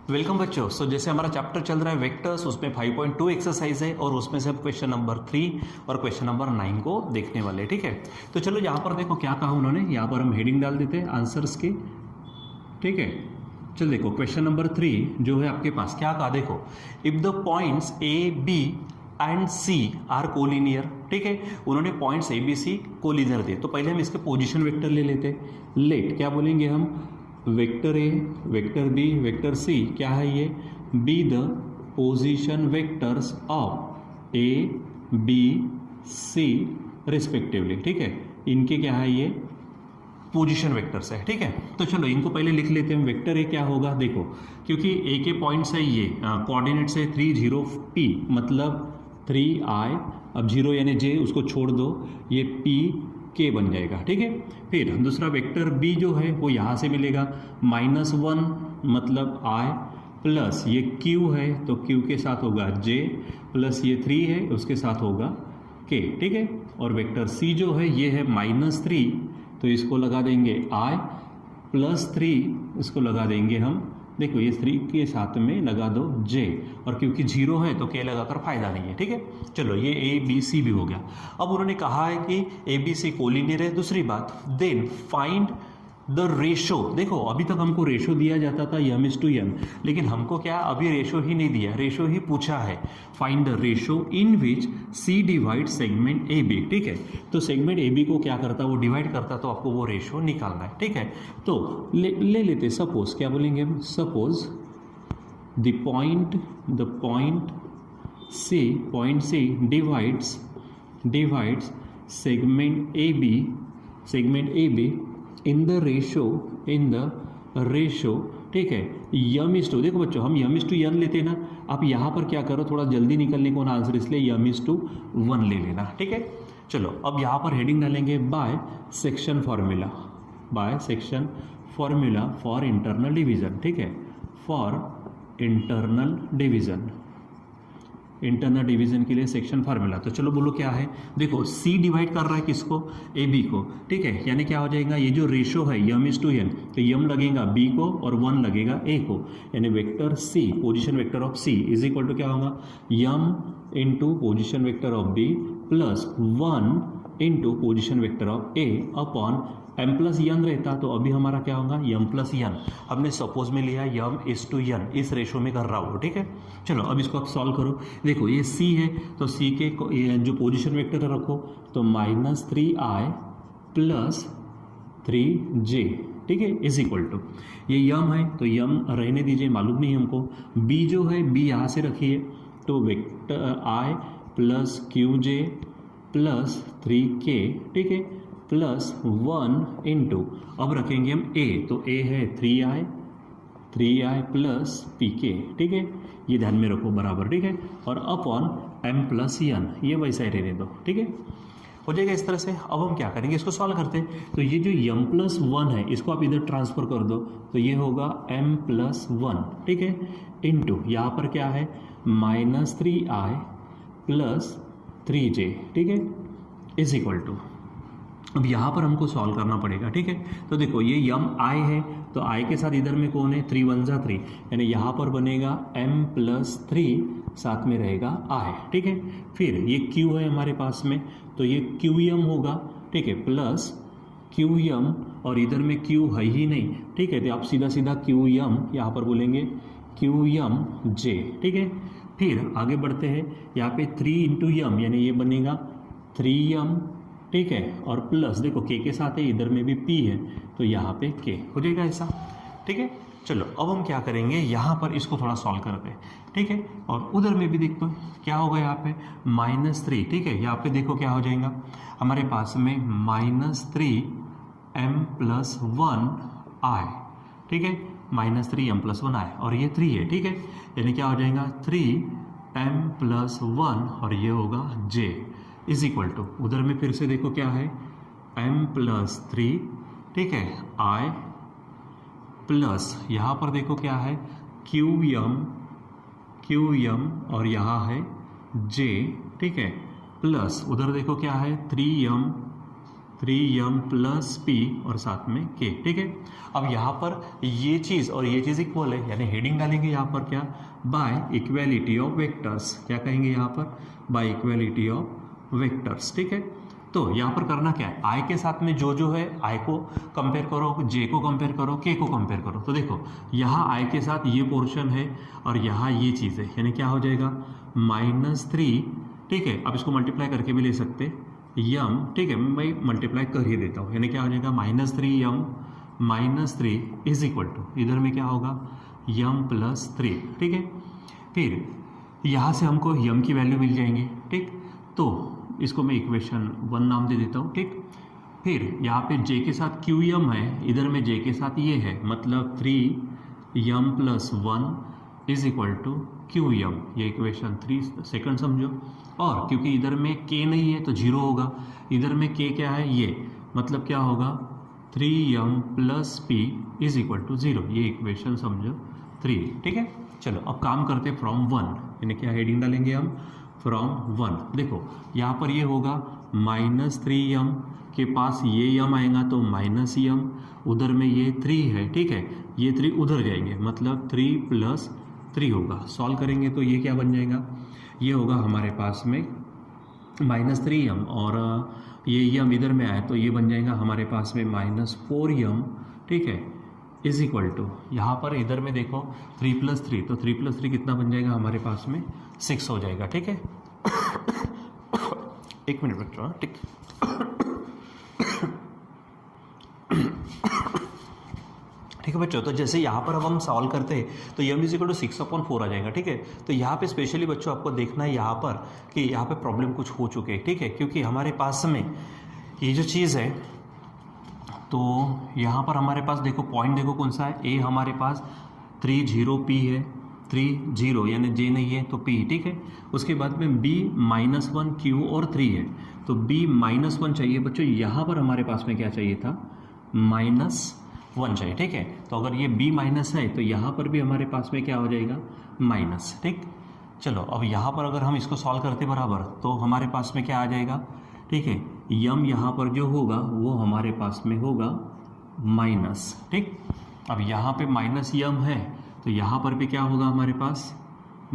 Welcome बच्चों। जैसे हमारा चैप्टर चल रहा है वेक्टर्स, उसमें 5.2 एक्सरसाइज है और उसमें से अब क्वेश्चन नंबर 3 और क्वेश्चन नंबर 9 को देखने वाले हैं। ठीक है, तो चलो यहाँ पर देखो क्या कहा उन्होंने। यहाँ पर हम हेडिंग डाल देते हैं आंसर्स की। ठीक है, चल देखो क्वेश्चन नंबर 3 जो है आपके पास क्या कहा, देखो if the points A B and C are collinear. ठीक है, उन्होंने points A B C collinear दिए, तो पहले हम इसके पोजीशन वेक्टर ले लेते हैं। लेट क्या बोलेंगे हम, vector A, vector B, vector C, क्या है ये, be the position vectors of A B C respectively. ठीक है, इनके क्या है ये पोजीशन वेक्टर्स है। ठीक है, तो चलो इनको पहले लिख लेते हैं। वेक्टर ए क्या होगा, देखो क्योंकि ए के पॉइंट्स है ये कोऑर्डिनेट्स है 3 0 p, मतलब 3i, अब 0 यानी j उसको छोड़ दो, ये p k बन जाएगा। ठीक है, फिर दूसरा वेक्टर b जो है वो यहाँ से मिलेगा -1 मतलब i, प्लस ये q है तो q के साथ होगा j, प्लस ये 3 है उसके साथ होगा k। ठीक है, और वेक्टर c जो है ये है -3, तो इसको लगा देंगे i, प्लस 3 इसको लगा देंगे हम, देखो ये 3 के साथ में लगा दो j, और क्योंकि 0 है तो k लगाकर फायदा नहीं है। ठीक है, चलो ये ए बी सी भी हो गया। अब उन्होंने कहा है कि ए बी सी कोलिनियर है। दूसरी बात, देन फाइंड द रेशो। देखो अभी तक हमको रेशो दिया जाता था m/n, लेकिन हमको क्या अभी रेशो ही नहीं दिया, रेशो ही पूछा है। Find the ratio in which C divide segment A B. ठीक है, तो सेगमेंट ए बी को क्या करता, वो डिवाइड करता, तो आपको वो रेशो निकालना है। ठीक है, तो ले लेते, सपोज क्या बोलेंगे हम, suppose the point C divides segment A B in the ratio. ठीक है, m/, देखो बच्चों हम m/n लेते हैं ना, आप यहाँ पर क्या करो, थोड़ा जल्दी निकलने को ना आंसर, इसलिए m/1 ले लेना। ठीक है, चलो अब यहाँ पर हेडिंग डालेंगे by section formula for internal division. ठीक है, फॉर इंटरनल डिवीजन के लिए सेक्शन फार्मूला। तो चलो बोलो क्या है, देखो C डिवाइड कर रहा है किसको, ए बी को। ठीक है, यानी क्या हो जाएगा, ये जो रेशो है m/n, तो m लगेगा b को और 1 लगेगा a को, यानी vector C, position vector of C is equal to क्या होगा, m into position vector of b plus 1 into position vector of a upon m+n रहता, तो अभी हमारा क्या होगा m+n। हमने सपोज में लिया m/n, इस रेशो में कर रहा हूँ। ठीक है, चलो अब इसको आप सॉल्व करो। देखो ये c है, तो c के जो पोजीशन वेक्टर रखो, तो -3i प्लस 3j। ठीक है, इज इक्वल टू, ये m है तो m रहने दीजिए, मालूम नहीं हमको। b जो है b यहाँ से रखिए, तो vector i plus qj plus 3k। ठीक है, प्लस 1 इंटू, अब रखेंगे हम a, तो a है 3i प्लस pk। ठीक है, ये ध्यान में रखो बराबर। ठीक है, और अपॉन m+n, ये वैसा ही रहने दो। ठीक है, हो जाएगा इस तरह से। अब हम क्या करेंगे, इसको सॉल्व करते हैं। तो ये जो m+1 है इसको आप इधर ट्रांसफर कर दो, तो ये होगा m+1। ठीक है, इंटू यहाँ पर क्या है -3i प्लस 3j। ठीक है, इज इक्वल टू, अब यहाँ पर हमको सॉल्व करना पड़ेगा। ठीक है, तो देखो ये m है, तो i के साथ इधर में कौन है, 3 1 जा 3, यानी यहाँ पर बनेगा m+3, साथ में रहेगा i। ठीक है, फिर ये q है हमारे पास में, तो ये qm होगा। ठीक है, प्लस qm, और इधर में q है ही नहीं। ठीक है, तो आप सीधा qm यहाँ पर बोलेंगे qmj। ठीक है, फिर आगे बढ़ते हैं, यहाँ पे 3 × m, यानी ये बनेगा 3m। ठीक है, और प्लस देखो k के साथ है, इधर में भी p है, तो यहाँ पे k हो जाएगा ऐसा। ठीक है, चलो अब हम क्या करेंगे, यहाँ पर इसको थोड़ा सॉल्व करते हैं। ठीक है, और उधर में भी देखो क्या होगा, यहाँ पे -3। ठीक है, यहाँ पे देखो क्या हो जाएगा हमारे पास में -3m+1i। ठीक है, -3m+1i, और ये 3 है। ठीक है, यानी क्या हो जाएगा 3m+1, और ये होगा j इज इक्वल टू, उधर में फिर से देखो क्या है m+3। ठीक है, i प्लस यहाँ पर देखो क्या है qm, और यहाँ है j। ठीक है, प्लस उधर देखो क्या है 3m 3m प्लस p और साथ में k, ठीक है। अब यहाँ पर ये चीज़ और ये चीज़ इक्वल है, यानी हेडिंग डालेंगे यहाँ पर क्या, बाय इक्वेलिटी ऑफ वेक्टर्स, क्या कहेंगे यहाँ पर, बाय इक्वेलिटी ऑफ वेक्टर्स, ठीक है। तो यहाँ पर करना क्या है, आई के साथ में जो है आई को कंपेयर करो, जे को कंपेयर करो, के को कंपेयर करो। तो देखो यहाँ आई के साथ ये पोर्शन है और यहाँ ये चीज़ है, यानी क्या हो जाएगा -3, ठीक है। अब इसको मल्टीप्लाई करके भी ले सकते यम, ठीक है, मैं मल्टीप्लाई कर ही देता हूँ, यानी क्या हो जाएगा -3 इज इक्वल टू, इधर में क्या होगा m+3, ठीक है। फिर यहाँ से हमको यम की वैल्यू मिल जाएंगे, ठीक। तो इसको मैं इक्वेशन 1 नाम दे देता हूँ, ठीक। फिर यहाँ पे j के साथ qm है, इधर में j के साथ ये है, मतलब 3m+1 is equal to qm, ये इक्वेशन 3 सेकंड समझो। और क्योंकि इधर में k नहीं है तो 0 होगा, इधर में k क्या है ये, मतलब क्या होगा 3m+p इज इक्वल टू 0, ये इक्वेशन समझो 3, ठीक है। चलो अब काम करते फ्रॉम 1, यानी क्या हेडिंग डालेंगे हम, फ्रॉम 1। देखो यहाँ पर ये होगा -3m के पास ये m आएगा तो -m, उधर में ये 3 है, ठीक है, ये 3 उधर जाएंगे, मतलब 3 + 3 होगा। सॉल्व करेंगे तो ये क्या बन जाएगा, ये होगा हमारे पास में -3m और ये m इधर में आए तो ये बन जाएगा हमारे पास में -4m, ठीक है, इज इक्वल टू, यहाँ पर इधर में देखो 3 + 3, तो 3 + 3 कितना बन जाएगा हमारे पास में 6 हो जाएगा, ठीक है। एक मिनट बच्चों, ठीक, ठीक है बच्चों। तो जैसे यहाँ पर अब हम सॉल्व करते हैं तो m = 6/4 आ जाएगा, ठीक है। तो यहाँ पे स्पेशली बच्चों आपको देखना है यहाँ पर कि यहाँ पे प्रॉब्लम कुछ हो चुके हैं, ठीक है, क्योंकि हमारे पास में ये जो चीज़ है, तो यहाँ पर हमारे पास देखो पॉइंट देखो कौन सा है, ए हमारे पास 30p है, 30 यानी j नहीं है तो p, ठीक है। उसके बाद में b -1 q और 3 है, तो b -1 चाहिए बच्चों, यहाँ पर हमारे पास में क्या चाहिए था, -1 चाहिए, ठीक है। तो अगर ये b माइनस है तो यहाँ पर भी हमारे पास में क्या हो जाएगा माइनस, ठीक। चलो अब यहाँ पर अगर हम इसको सॉल्व करते बराबर तो हमारे पास में क्या आ जाएगा, ठीक है, यम यहाँ पर जो होगा वो हमारे पास में होगा माइनस, ठीक। अब यहाँ पे -m है तो यहाँ पर भी क्या होगा हमारे पास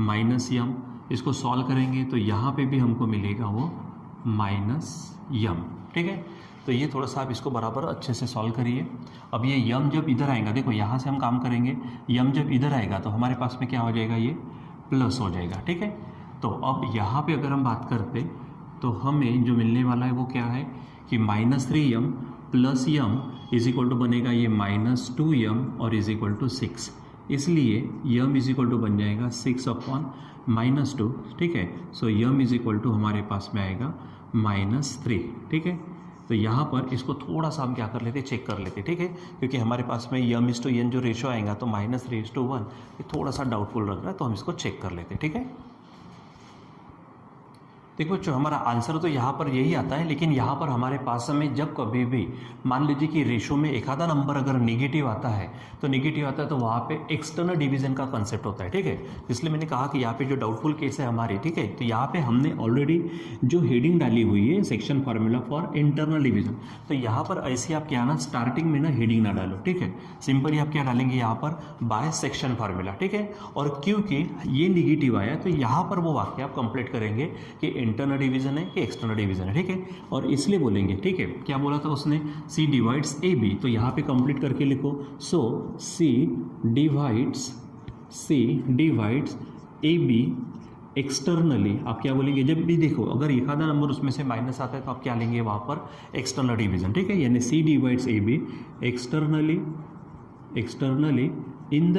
-m, इसको सॉल्व करेंगे तो यहाँ पे भी हमको मिलेगा वो -m, ठीक है। तो ये थोड़ा सा आप इसको बराबर अच्छे से सॉल्व करिए। अब ये यम जब इधर आएगा, देखो यहाँ से हम काम करेंगे, यम जब इधर आएगा तो हमारे पास में क्या हो जाएगा, ये प्लस हो जाएगा, ठीक है। तो अब यहाँ पे अगर हम बात करते तो हमें जो मिलने वाला है वो क्या है कि -3m + m is equal to बनेगा ये -2m और इज इक्वल टू 6, इसलिए m इज इक्वल टू बन जाएगा 6/-2, ठीक है। सो m इज इक्वल टू हमारे पास में आएगा -3, ठीक है। तो यहाँ पर इसको थोड़ा सा हम क्या कर लेते, चेक कर लेते, ठीक है, क्योंकि हमारे पास में m/n जो रेशो आएगा तो -3:1, ये थोड़ा सा डाउटफुल लग रहा है, तो हम इसको चेक कर लेते, ठीक है। देखो बच्चों हमारा आंसर तो यहाँ पर यही आता है, लेकिन यहाँ पर हमारे पास में जब कभी भी मान लीजिए कि रेशो में एक आधा नंबर अगर नेगेटिव आता है तो वहाँ पे एक्सटर्नल डिवीजन का कंसेप्ट होता है, ठीक है। इसलिए मैंने कहा कि यहाँ पे जो डाउटफुल केस है हमारे, ठीक है, तो यहाँ पे हमने ऑलरेडी जो हेडिंग डाली हुई है section formula for internal division, तो यहाँ पर ऐसे आप क्या ना स्टार्टिंग में ना हेडिंग ना डालो, ठीक है, सिंपली आप क्या डालेंगे यहाँ पर बाय सेक्शन फार्मूला, ठीक है। और क्योंकि ये निगेटिव आया तो यहाँ पर वो वाक्य आप कंप्लीट करेंगे कि इंटरनल डिवीजन है कि एक्सटर्नल डिवीजन है, ठीक है। और इसलिए बोलेंगे, ठीक है, क्या बोला था उसने, C डिवाइड्स AB, तो यहाँ पे कंप्लीट करके लिखो, सो C डिवाइड्स AB एक्सटर्नली। आप क्या बोलेंगे, जब भी देखो अगर एक आधा नंबर उसमें से माइनस आता है तो आप क्या लेंगे वहाँ पर एक्सटर्नल डिवीजन, ठीक है, यानी C divides AB externally in the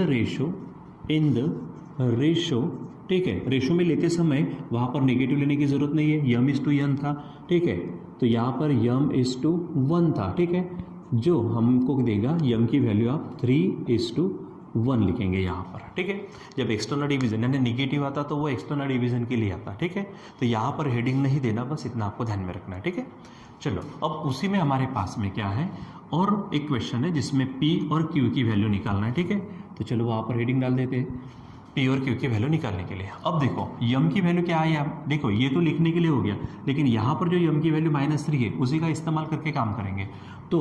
ratio, ठीक है। रेशो में लेते समय वहाँ पर नेगेटिव लेने की जरूरत नहीं है, m/n था, ठीक है, तो यहाँ पर m/1 था, ठीक है, जो हमको देगा m की वैल्यू आप 3:1 लिखेंगे यहाँ पर, ठीक है। जब एक्सटर्नल डिवीजन यानी नेगेटिव आता तो वो एक्सटर्नल डिवीजन के लिए आता, ठीक है। तो यहाँ पर हेडिंग नहीं देना, बस इतना आपको ध्यान में रखना है, ठीक है। चलो अब उसी में हमारे पास में क्या है, और एक क्वेश्चन है जिसमें P और Q की वैल्यू निकालना है, ठीक है। तो चलो वहाँ पर हेडिंग डाल देते हैं, पी और क्यू की वैल्यू निकालने के लिए। अब देखो यम की वैल्यू क्या है, देखो ये तो लिखने के लिए हो गया, लेकिन यहाँ पर जो यम की वैल्यू -3 है उसी का इस्तेमाल करके काम करेंगे। तो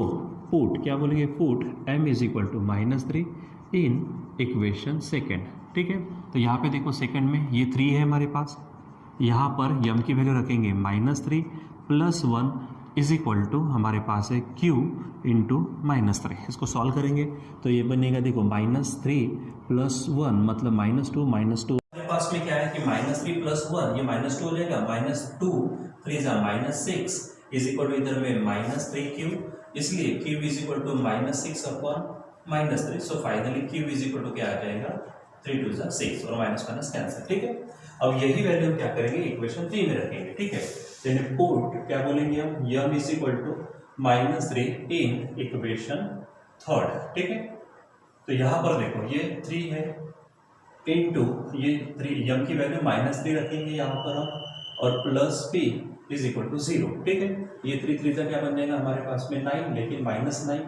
पुट क्या बोलेंगे, put m is equal to -3 in equation second. ठीक है, तो यहाँ पे देखो सेकेंड में ये 3 है हमारे पास, यहाँ पर यम की वैल्यू रखेंगे -3 + 1 इज इक्वल टू हमारे पास है q इंटू -3। इसको सॉल्व करेंगे तो ये बनेगा देखो -3 + 1 मतलब -2 हमारे पास में क्या है कि -3 + 1 ये -2 हो जाएगा, -2 3 -6 इज इक्वल टू इधर में -3q, इसलिए q is equal to -6 upon -3। So finally q is equal to क्या आ जाएगा, 3 2 6 और माइनस माइनस कैंसिल। ठीक है, अब यही वैल्यू हम क्या करेंगे, इक्वेशन 3 में रखेंगे। ठीक है, यानी पुट क्या बोलेंगे हम, यम is equal to -3 in equation third. ठीक है, तो यहां पर देखो ये 3 है इनटू ये 3, यम की वैल्यू -3 रखेंगे यहां पर हम, और plus p is equal to 0। ठीक है, ये 3 3 का क्या बन जाएगा हमारे पास में 9, लेकिन -9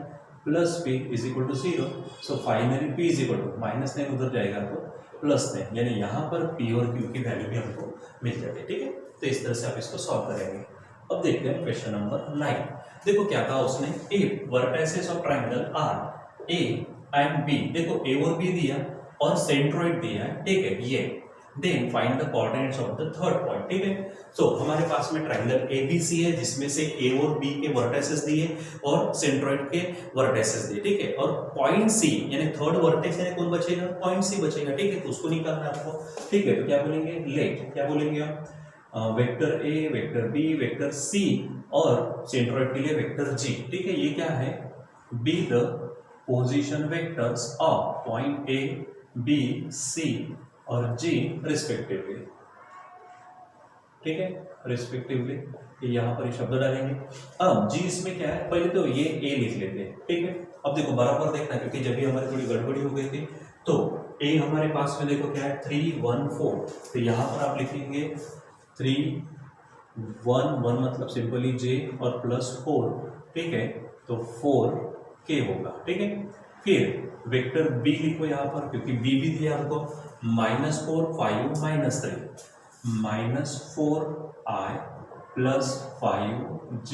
plus p is equal to 0। So finally p is equal to -9 उधर जाएगा तो +9, यानी यहाँ पर p और q की वैल्यू भी हमको मिल जाती है। ठीक है, तो इस तरह से आप इसको सॉल्व करेंगे। अब देखते हैं क्वेश्चन नंबर 9। देखो क्या कहा उसने, if vertices of triangle are A and B, देखो ए और बी दिया और सेंट्रोइड दिया है। ठीक है, ये then find the coordinates of the third point. ठीक है, सो हमारे पास में ट्रायंगल एबीसी है जिसमें से ए और बी के वर्टेसेस दिए और सेंट्रोइड के वर्टेसेस दिए। ठीक है, और पॉइंट सी यानी थर्ड वर्टेक्स यानी कौन बचेगा, पॉइंट सी बचेगा। ठीक है, तो उसको निकालना है आपको। ठीक है, तो क्या बोलेंगे, लेट क्या बोलेंगे हम, vector A, vector B, vector C और सेंट्रोइड के लिए वेक्टर जी। ठीक है, ये क्या है, be the position vectors of point A, B, C और जी रिस्पेक्टिवली। ठीक है, रिस्पेक्टिवली यहाँ पर ये शब्द डालेंगे। अब जी इसमें क्या है, पहले तो ये ए लिख लेते हैं। ठीक है, अब देखो बराबर देखना, क्योंकि जब भी हमारी थोड़ी गड़बड़ी हो गई थी तो ए हमारे पास में देखो क्या है 3 1 4, तो यहाँ पर आप लिखेंगे 3 1 1 मतलब सिंपली जे और +4। ठीक है, तो 4 के होगा। ठीक है, फिर वेक्टर बी लिखो यहाँ पर, क्योंकि बी भी दिया हमको, -4 5 -3 -4i +5j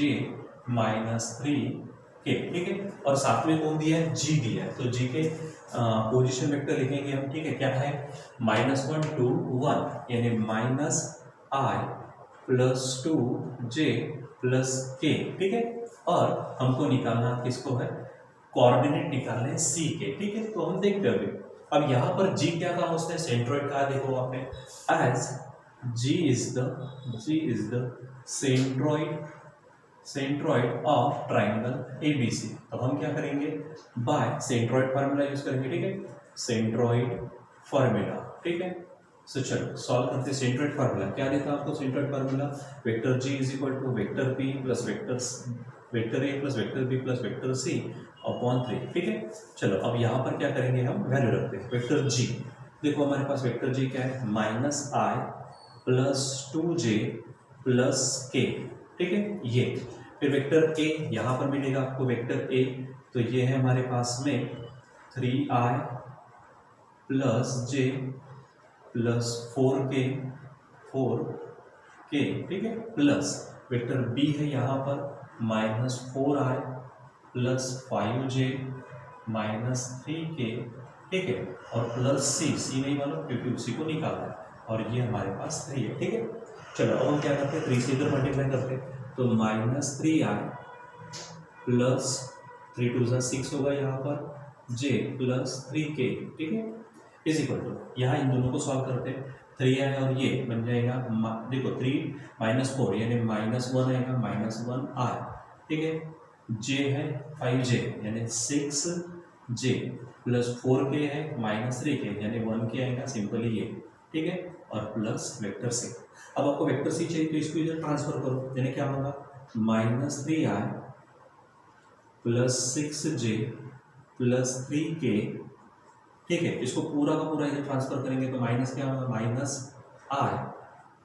-3k। ठीक है, और साथ में कौन दिया है, जी दिया है, तो जी के पोजीशन वेक्टर लिखेंगे हम। ठीक है, क्या है -1 2 1 यानी -i +2j +k। ठीक है, और हमको निकालना किसको है, कोऑर्डिनेट निकालने सी के। ठीक है, तो हम देखते हैं अब यहाँ पर जी क्या कहा उसने, सेंट्रोइड कहा। देखो वहाँ पे as G is the centroid of triangle ABC. तो हम क्या करेंगे, बाय सेंट्रोइड फार्मूला यूज करेंगे। ठीक है, सेंट्रोइड फार्मूला। ठीक है, सो चलो सॉल्व करते हैं। सेंट्रोइड फार्मूला क्या देता है आपको, centroid formula vector G is equal to vector P plus vector A plus vector B plus vector C upon 3। ठीक है, चलो अब यहाँ पर क्या करेंगे, हम वैल्यू रखते हैं। वेक्टर जी देखो हमारे पास वेक्टर जी क्या है, -i +2j +k। ठीक है, ये फिर वेक्टर ए यहाँ पर मिलेगा आपको, वेक्टर ए तो ये है हमारे पास में 3i +j +4k। ठीक है, प्लस वेक्टर बी है यहाँ पर -4i +5j -3k। ठीक है, और प्लस सी नहीं मालूम क्योंकि उसी को निकालना है, और ये हमारे पास 3 है। ठीक है, चलो अब हम क्या करते हैं, 3 से इधर मल्टीप्लाई करते हैं, तो -3i +3 2 6 होगा यहाँ पर, j +3k। ठीक है, इज इक्वल टू यहाँ इन दोनों को सॉल्व करते हैं, 3i और ये बन जाएगा, देखो 3 -4 यानी -1 आएगा, -1i। ठीक है, j है 5j यानी 6j +4k है -3k यानी 1k आएगा, सिंपली ये। ठीक है, और प्लस वेक्टर सी। अब आपको वेक्टर सी चाहिए तो इसको इधर ट्रांसफर करो, यानी क्या होगा, -3i +6j +3k। ठीक है, इसको पूरा का पूरा इधर ट्रांसफर करेंगे तो माइनस क्या होगा, -i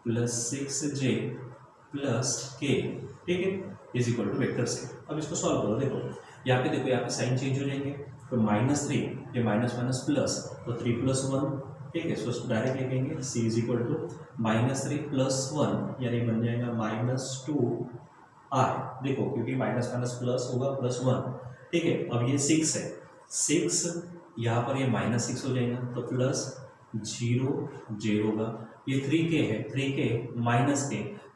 +6j +k। ठीक है, is equal to vector C. अब इसको सॉल्व करो, देखो यहाँ पे साइन चेंज हो जाएंगे, तो -3 ये माइनस माइनस प्लस, तो 3 + 1 ठीक है। सो डायरेक्ट लिखेंगे c इज इक्वल टू -3 + 1 यानी बन जाएगा -2i। देखो क्योंकि माइनस माइनस प्लस होगा +1, ठीक है। अब ये 6 है, 6 यहाँ पर ये -6 हो जाएगा तो +0 0 होगा। ये 3k है, 3k -k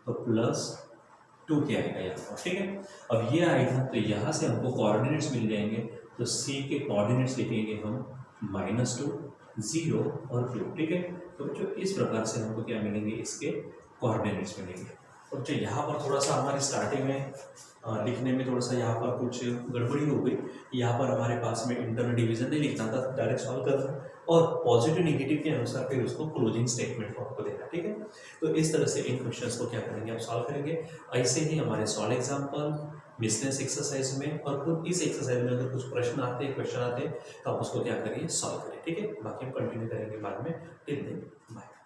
तो +2 के आएगा यहाँ पर, ठीक है। अब ये आएगा तो यहाँ से हमको कोऑर्डिनेट्स मिल जाएंगे, तो c के कोऑर्डिनेट्स लिखेंगे हम -2 0 और 2, ठीक है। तो बच्चों इस प्रकार से हमको क्या मिलेंगे, इसके कोऑर्डिनेट्स मिलेंगे। तो बच्चों यहाँ पर थोड़ा सा हमारी स्टार्टिंग में लिखने में थोड़ा सा यहाँ पर कुछ गड़बड़ी हो गई। यहाँ पर हमारे पास में इंटरनल डिवीजन नहीं लिखना था, डायरेक्ट सॉल्व करना और पॉजिटिव नेगेटिव के अनुसार फिर उसको क्लोजिंग स्टेटमेंट को आपको देना, ठीक है। तो इस तरह से इन क्वेश्चंस को क्या करेंगे, आप सॉल्व करेंगे। ऐसे ही हमारे सॉल्व एग्जाम्पल बिजनेस एक्सरसाइज में और खुद इस एक्सरसाइज में अगर कुछ प्रश्न आते हैं, क्वेश्चन आते हैं तो आप उसको क्या करिए, सॉल्व करें, ठीक है। बाकी हम कंटिन्यू करेंगे बाद में। Till then bye.